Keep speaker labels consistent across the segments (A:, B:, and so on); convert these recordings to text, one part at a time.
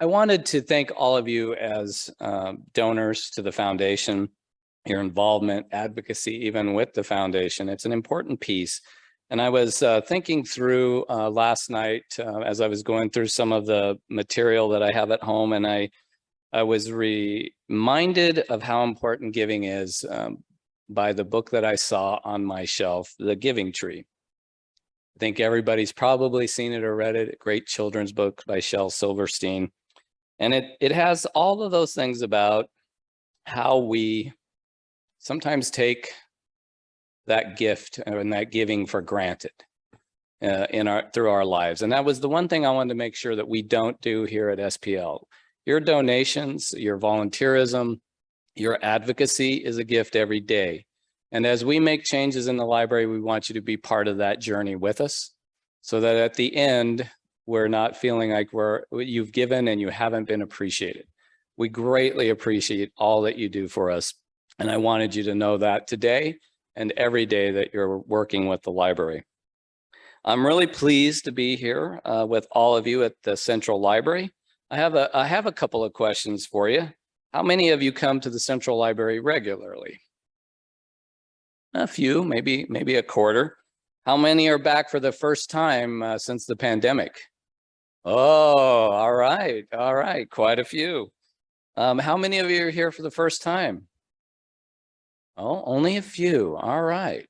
A: I wanted to thank all of you as donors to the foundation, your involvement, advocacy, even with the foundation. It's an important piece. And I was thinking through last night as I was going through some of the material that I have at home, and I was reminded of how important giving is by the book that I saw on my shelf, The Giving Tree. I think everybody's probably seen it or read it, a great children's book by Shel Silverstein. And it has all of those things about how we sometimes take that gift and that giving for granted through our lives. And that was the one thing I wanted to make sure that we don't do here at SPL. Your donations, your volunteerism, your advocacy is a gift every day. And as we make changes in the library, we want you to be part of that journey with us so that at the end, we're not feeling like you've given and you haven't been appreciated. We greatly appreciate all that you do for us. And I wanted you to know that today and every day that you're working with the library. I'm really pleased to be here with all of you at the Central Library. I have a couple of questions for you. How many of you come to the Central Library regularly? A few, maybe a quarter. How many are back for the first time since the pandemic? Oh, all right, quite a few. How many of you are here for the first time? Oh, only a few. All right.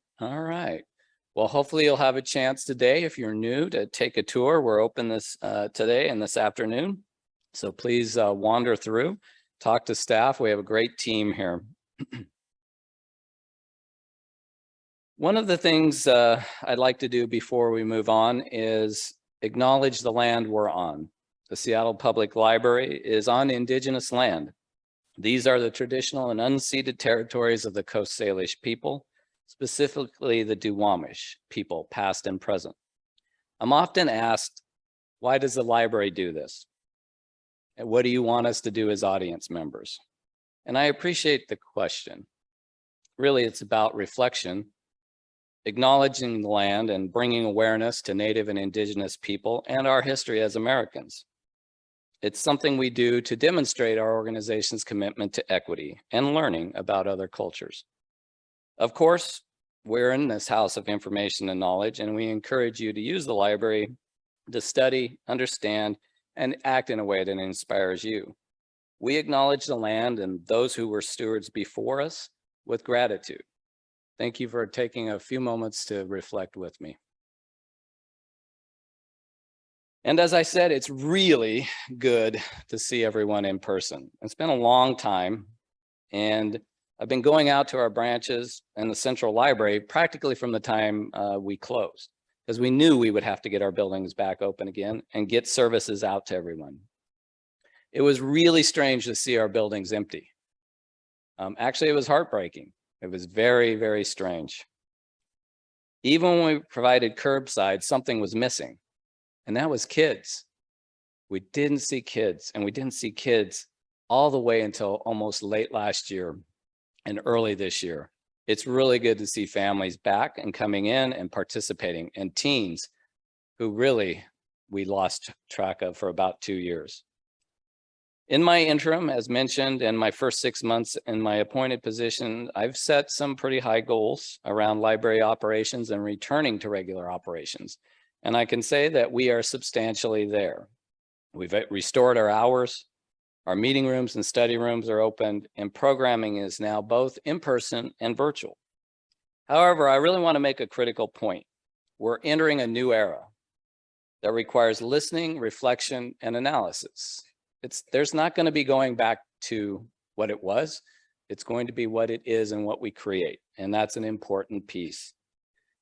A: Well, hopefully you'll have a chance today, if you're new, to take a tour. We're open this today and this afternoon. So please wander through, talk to staff. We have a great team here. One of the things I'd like to do before we move on is acknowledge the land we're on. The Seattle Public Library is on Indigenous land. These are the traditional and unceded territories of the Coast Salish people, specifically the Duwamish people, past and present. I'm often asked, why does the library do this? And what do you want us to do as audience members? And I appreciate the question. Really, it's about reflection, acknowledging the land and bringing awareness to Native and Indigenous people and our history as Americans. It's something we do to demonstrate our organization's commitment to equity and learning about other cultures. Of course, we're in this house of information and knowledge, and we encourage you to use the library to study, understand, and act in a way that inspires you. We acknowledge the land and those who were stewards before us with gratitude. Thank you for taking a few moments to reflect with me. And as I said, it's really good to see everyone in person. It's been a long time, and I've been going out to our branches and the Central Library practically from the time we closed, because we knew we would have to get our buildings back open again and get services out to everyone. It was really strange to see our buildings empty. Actually, it was heartbreaking. It was very, very strange. Even when we provided curbside, something was missing, and that was kids. We didn't see kids, and we didn't see kids all the way until almost late last year and early this year. It's really good to see families back and coming in and participating, and teens who really we lost track of for about 2 years. In my interim, as mentioned, in my first 6 months in my appointed position, I've set some pretty high goals around library operations and returning to regular operations. And I can say that we are substantially there. We've restored our hours, our meeting rooms and study rooms are opened, and programming is now both in person and virtual. However, I really want to make a critical point. We're entering a new era that requires listening, reflection, and analysis. There's not going to be going back to what it was. It's going to be what it is and what we create. And that's an important piece.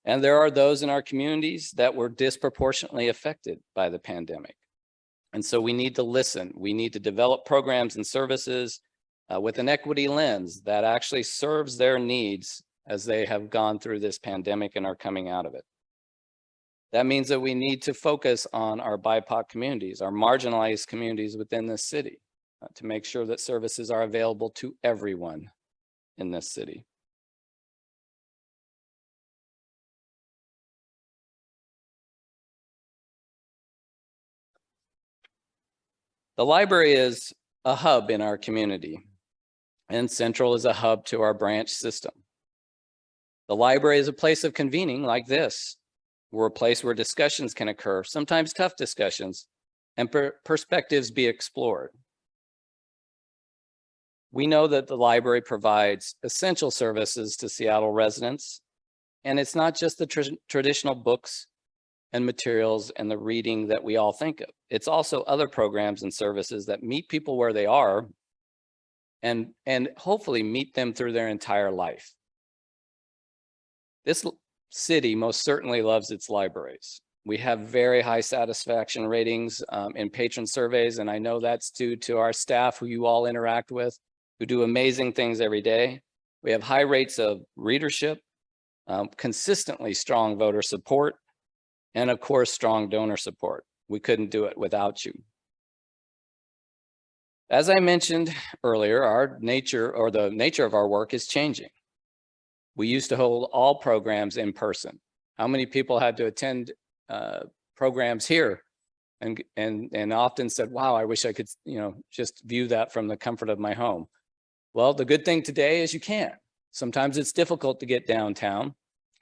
A: And there are those in our communities that were disproportionately affected by the pandemic. And so we need to listen. We need to develop programs and services with an equity lens that actually serves their needs as they have gone through this pandemic and are coming out of it. That means that we need to focus on our BIPOC communities, our marginalized communities within this city, to make sure that services are available to everyone in this city. The library is a hub in our community, and Central is a hub to our branch system. The library is a place of convening like this. We're a place where discussions can occur, sometimes tough discussions, and perspectives be explored. We know that the library provides essential services to Seattle residents, and it's not just the traditional books and materials and the reading that we all think of. It's also other programs and services that meet people where they are and hopefully meet them through their entire life. This city most certainly loves its libraries. We have very high satisfaction ratings in patron surveys, and I know that's due to our staff who you all interact with, who do amazing things every day. We have high rates of readership, consistently strong voter support, and of course, strong donor support. We couldn't do it without you. As I mentioned earlier, the nature of our work is changing. We used to hold all programs in person. How many people had to attend programs here and often said, wow, I wish I could, just view that from the comfort of my home. Well, the good thing today is you can. Sometimes it's difficult to get downtown.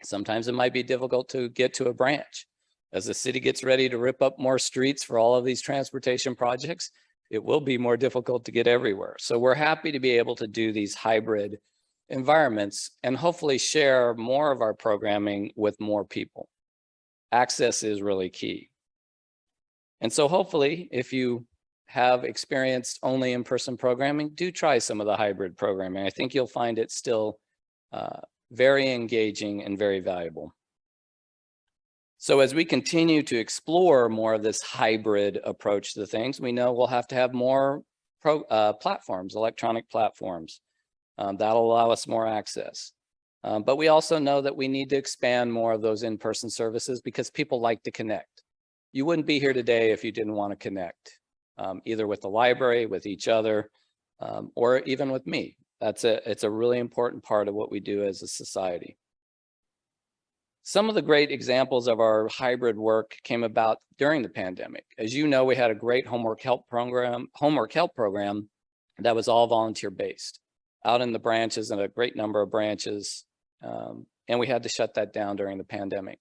A: Sometimes it might be difficult to get to a branch. As the city gets ready to rip up more streets for all of these transportation projects, it will be more difficult to get everywhere. So we're happy to be able to do these hybrid environments and hopefully share more of our programming with more people. Access is really key. And so hopefully, if you have experienced only in-person programming, do try some of the hybrid programming. I think you'll find it still very engaging and very valuable. So as we continue to explore more of this hybrid approach to things, we know we'll have to have more platforms, electronic platforms. That'll allow us more access. But we also know that we need to expand more of those in-person services because people like to connect. You wouldn't be here today if you didn't want to connect, either with the library, with each other, or even with me. It's a really important part of what we do as a society. Some of the great examples of our hybrid work came about during the pandemic. As you know, we had a great homework help program that was all volunteer based out in the branches and a great number of branches. And we had to shut that down during the pandemic.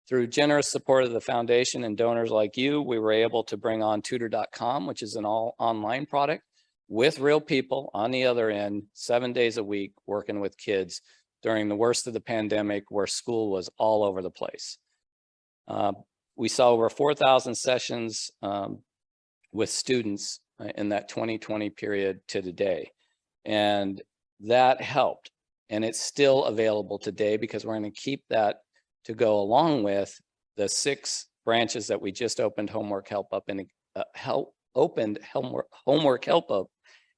A: Through generous support of the foundation and donors like you, we were able to bring on tutor.com, which is an all online product with real people on the other end, 7 days a week, working with kids during the worst of the pandemic where school was all over the place. We saw over 4,000 sessions with students in that 2020 period to today. And that helped. And it's still available today because we're going to keep that to go along with the 6 branches that we just opened homework help up in homework help up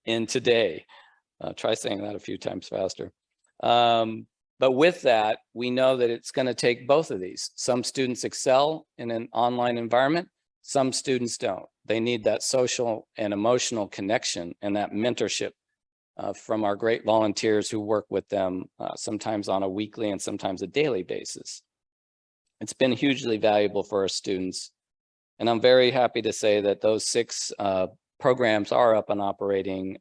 A: in today. Try saying that a few times faster. But with that, we know that it's going to take both of these. Some students excel in an online environment. Some students don't. They need that social and emotional connection and that mentorship from our great volunteers who work with them sometimes on a weekly and sometimes a daily basis. It's been hugely valuable for our students. And I'm very happy to say that those 6 programs are up and operating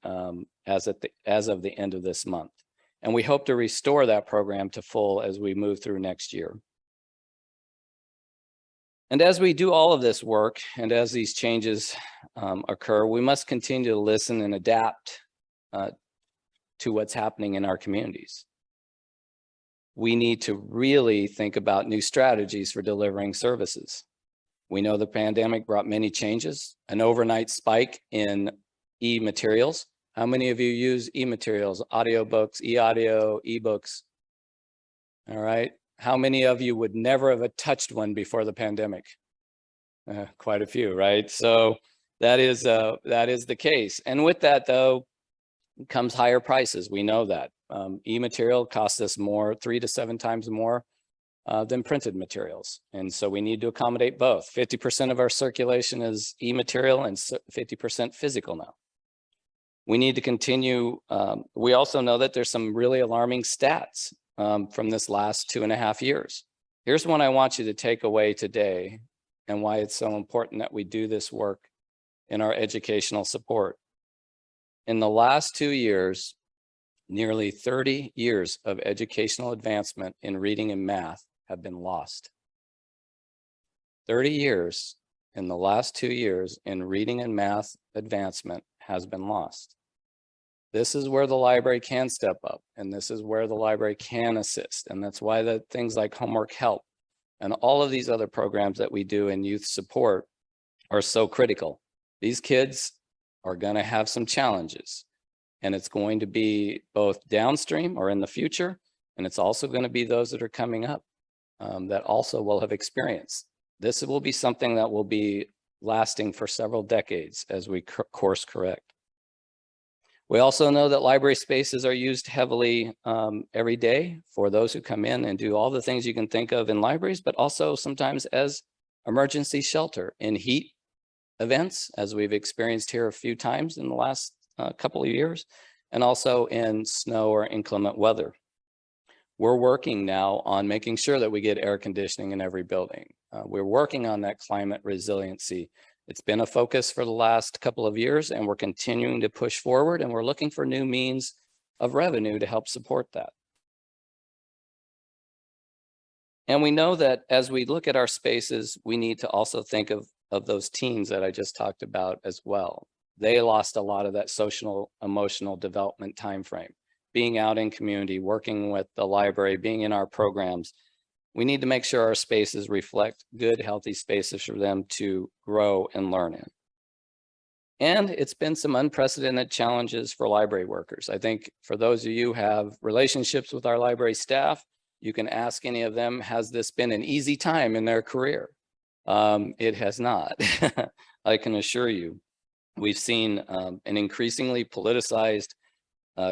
A: as of the end of this month. And we hope to restore that program to full as we move through next year. And as we do all of this work and as these changes occur, we must continue to listen and adapt to what's happening in our communities. We need to really think about new strategies for delivering services. We know the pandemic brought many changes, an overnight spike in e-materials. How many of you use e-materials, audiobooks, e-audio, e-books? All right. How many of you would never have touched one before the pandemic? Quite a few, right? So that is the case. And with that, though, comes higher prices. We know that. E-material costs us more, 3 to 7 times more than printed materials. And so we need to accommodate both. 50% of our circulation is e-material and 50% physical now. We need to continue. We also know that there's some really alarming stats from this last 2.5 years. Here's one I want you to take away today and why it's so important that we do this work in our educational support. In the last 2 years, nearly 30 years of educational advancement in reading and math have been lost. 30 years in the last 2 years in reading and math advancement has been lost. This is where the library can step up, and this is where the library can assist. And that's why the things like homework help and all of these other programs that we do in youth support are so critical. These kids are going to have some challenges, and it's going to be both downstream or in the future, and it's also going to be those that are coming up that also will have experienced. This will be something that will be lasting for several decades as we course correct. We also know that library spaces are used heavily every day for those who come in and do all the things you can think of in libraries, but also sometimes as emergency shelter in heat events, as we've experienced here a few times in the last couple of years, and also in snow or inclement weather. We're working now on making sure that we get air conditioning in every building. We're working on that climate resiliency. It's been a focus for the last couple of years, and we're continuing to push forward, and we're looking for new means of revenue to help support that. And we know that as we look at our spaces, we need to also think of those teens that I just talked about as well. They lost a lot of that social, emotional development timeframe. Being out in community, working with the library, being in our programs, we need to make sure our spaces reflect good, healthy spaces for them to grow and learn in. And it's been some unprecedented challenges for library workers. I think for those of you who have relationships with our library staff, you can ask any of them, has this been an easy time in their career? It has not, I can assure you. We've seen an increasingly politicized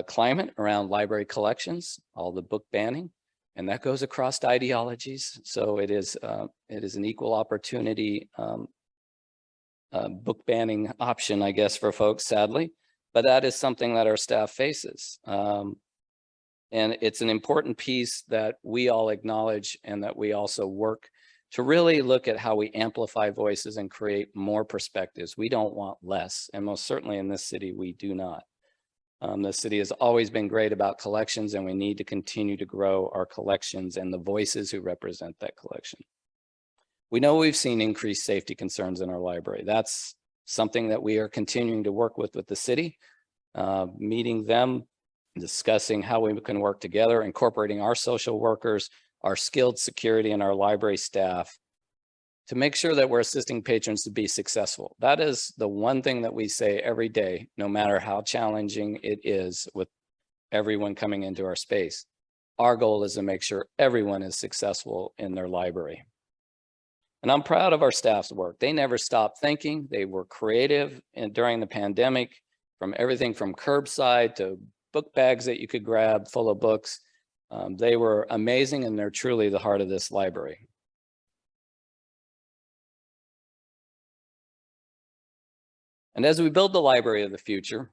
A: climate around library collections, all the book banning, and that goes across ideologies. So it is an equal opportunity book banning option, I guess, for folks, sadly, but that is something that our staff faces. And it's an important piece that we all acknowledge, and that we also work to really look at how we amplify voices and create more perspectives. We don't want less, and most certainly in this city, we do not. The city has always been great about collections, and we need to continue to grow our collections and the voices who represent that collection. We know we've seen increased safety concerns in our library. That's something that we are continuing to work with the city, meeting them, discussing how we can work together, incorporating our social workers, our skilled security, and our library staff to make sure that we're assisting patrons to be successful. That is the one thing that we say every day, no matter how challenging it is with everyone coming into our space. Our goal is to make sure everyone is successful in their library. And I'm proud of our staff's work. They never stopped thinking. They were creative during the pandemic, from everything from curbside to book bags that you could grab full of books. They were amazing, and they're truly the heart of this library. And as we build the library of the future,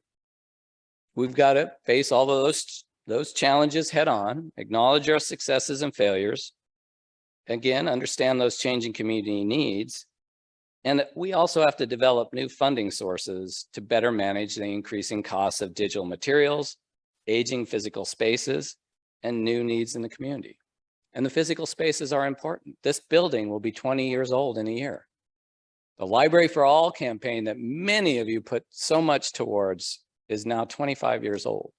A: we've got to face all of those challenges head on, acknowledge our successes and failures, again, understand those changing community needs. And we also have to develop new funding sources to better manage the increasing costs of digital materials, aging physical spaces, and new needs in the community. And the physical spaces are important. This building will be 20 years old in a year. The Library for All campaign that many of you put so much towards is now 25 years old.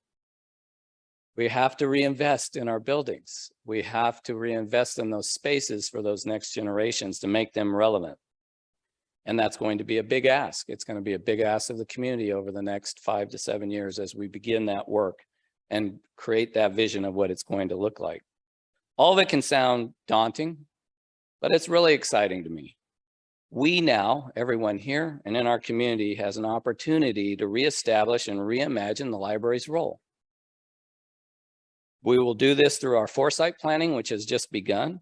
A: We have to reinvest in our buildings. We have to reinvest in those spaces for those next generations to make them relevant. And that's going to be a big ask. It's going to be a big ask of the community over the next 5 to 7 years as we begin that work and create that vision of what it's going to look like. All of it can sound daunting, but it's really exciting to me. We now, everyone here and in our community, has an opportunity to reestablish and reimagine the library's role. We will do this through our Foresight Planning, which has just begun,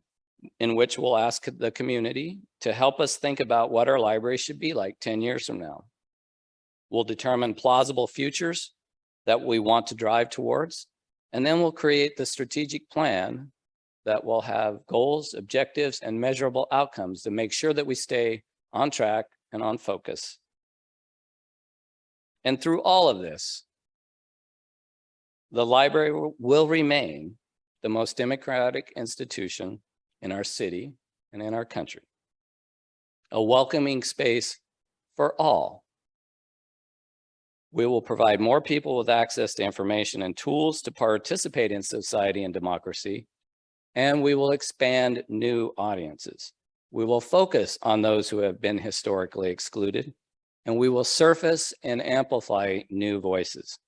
A: in which we'll ask the community to help us think about what our library should be like 10 years from now. We'll determine plausible futures that we want to drive towards, and then we'll create the strategic plan that will have goals, objectives, and measurable outcomes to make sure that we stay on track and on focus. And through all of this, the library will remain the most democratic institution in our city and in our country, a welcoming space for all. We will provide more people with access to information and tools to participate in society and democracy, and we will expand new audiences. We will focus on those who have been historically excluded, and we will surface and amplify new voices.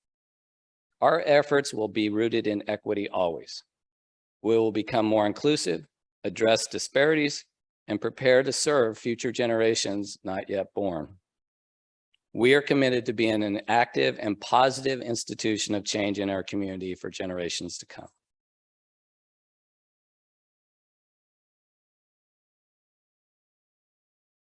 A: Our efforts will be rooted in equity always. We will become more inclusive, address disparities, and prepare to serve future generations not yet born. We are committed to being an active and positive institution of change in our community for generations to come.